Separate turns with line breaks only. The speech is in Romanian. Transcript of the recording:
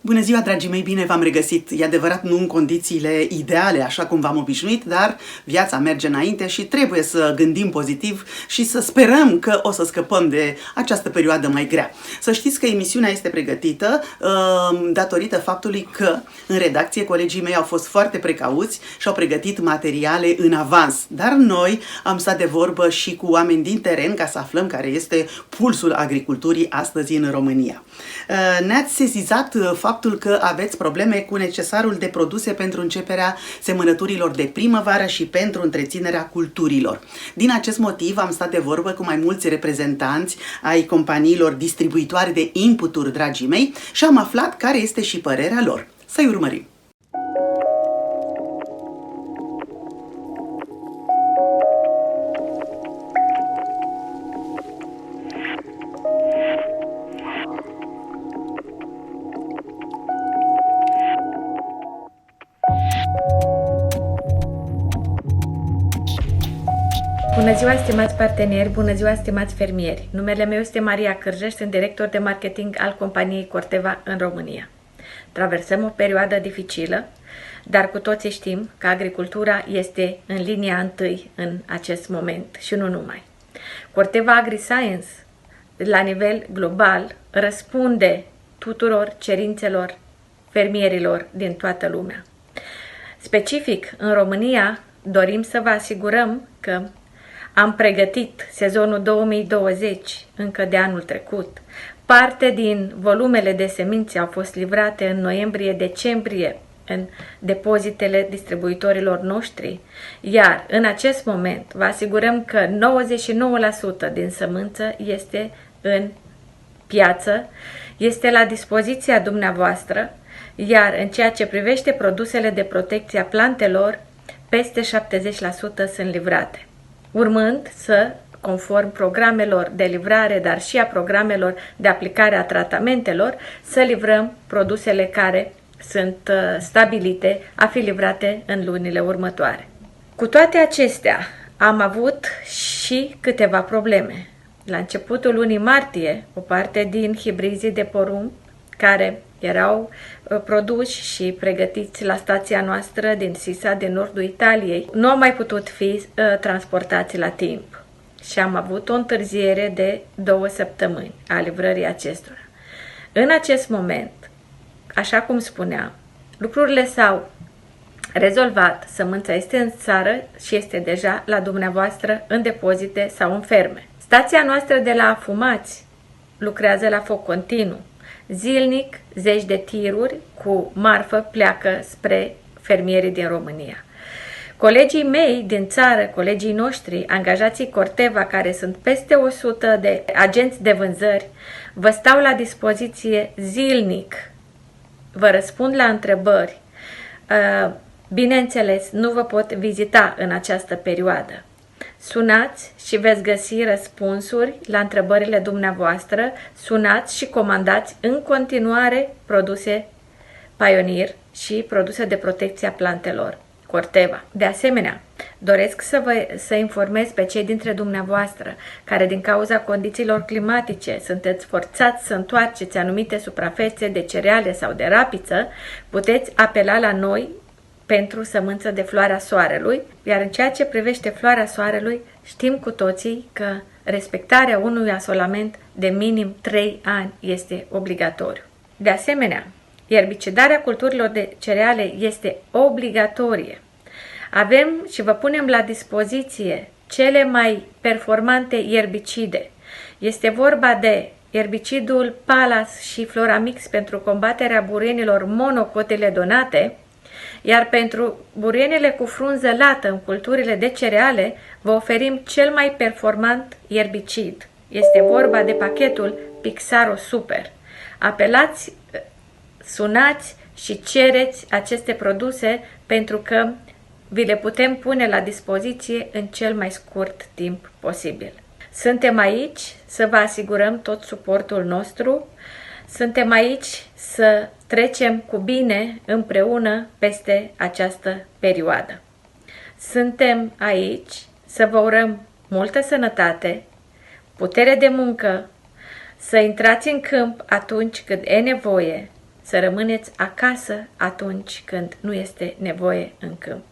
Bună ziua, dragii mei, bine v-am regăsit. E adevărat, nu în condițiile ideale, așa cum v-am obișnuit, dar viața merge înainte și trebuie să gândim pozitiv și să sperăm că o să scăpăm de această perioadă mai grea. Să știți că emisiunea este pregătită datorită faptului că în redacție colegii mei au fost foarte precauți și au pregătit materiale în avans. Dar noi am stat de vorbă și cu oameni din teren ca să aflăm care este pulsul agriculturii astăzi în România. Ne-ați sesizat faptul că aveți probleme cu necesarul de produse pentru începerea semănăturilor de primăvară și pentru întreținerea culturilor. Din acest motiv am stat de vorbă cu mai mulți reprezentanți ai companiilor distribuitoare de inputuri, dragii mei, și am aflat care este și părerea lor. Să-i urmărim!
Bună ziua, stimați parteneri, bună ziua, stimați fermieri. Numele meu este Maria Cârjă, sunt director de marketing al companiei Corteva în România. Traversăm o perioadă dificilă, dar cu toții știm că agricultura este în linia întâi în acest moment și nu numai. Corteva AgriScience, la nivel global, răspunde tuturor cerințelor fermierilor din toată lumea. Specific, în România, dorim să vă asigurăm că am pregătit sezonul 2020 încă de anul trecut. Parte din volumele de semințe au fost livrate în noiembrie-decembrie în depozitele distribuitorilor noștri, iar în acest moment vă asigurăm că 99% din sămânță este în piață, este la dispoziția dumneavoastră, iar în ceea ce privește produsele de protecție a plantelor, peste 70% sunt livrate. Urmând să, conform programelor de livrare, dar și a programelor de aplicare a tratamentelor, să livrăm produsele care sunt stabilite a fi livrate în lunile următoare. Cu toate acestea, am avut și câteva probleme. La începutul lunii martie, o parte din hibrizii de porumb care erau produși și pregătiți la stația noastră din Sisa, din nordul Italiei, nu au mai putut fi transportați la timp și am avut o întârziere de 2 săptămâni a livrării acestora. În acest moment, așa cum spuneam, lucrurile s-au rezolvat, sămânța este în țară și este deja la dumneavoastră în depozite sau în ferme. Stația noastră de la Afumați lucrează la foc continuu. Zilnic, zeci de tiruri cu marfă pleacă spre fermierii din România. Colegii mei din țară, colegii noștri, angajații Corteva, care sunt peste 100 de agenți de vânzări, vă stau la dispoziție zilnic. Vă răspund la întrebări. Bineînțeles, nu vă pot vizita în această perioadă. Sunați și veți găsi răspunsuri la întrebările dumneavoastră, sunați și comandați în continuare produse Pioneer și produse de protecție a plantelor Corteva. De asemenea, doresc să informez pe cei dintre dumneavoastră care din cauza condițiilor climatice sunteți forțați să întoarceți anumite suprafețe de cereale sau de rapiță, puteți apela la noi pentru sămânță de floarea soarelui, iar în ceea ce privește floarea soarelui, știm cu toții că respectarea unui asolament de minim 3 ani este obligatoriu. De asemenea, erbicidarea culturilor de cereale este obligatorie. Avem și vă punem la dispoziție cele mai performante erbicide. Este vorba de erbicidul Palas și Floramix pentru combaterea burienilor monocotiledonate, iar pentru burienile cu frunză lată în culturile de cereale, vă oferim cel mai performant erbicid. Este vorba de pachetul Pixaro Super. Apelați, sunați și cereți aceste produse pentru că vi le putem pune la dispoziție în cel mai scurt timp posibil. Suntem aici să vă asigurăm tot suportul nostru. Suntem aici să trecem cu bine împreună peste această perioadă. Suntem aici să vă urăm multă sănătate, putere de muncă, să intrați în câmp atunci când e nevoie, să rămâneți acasă atunci când nu este nevoie în câmp.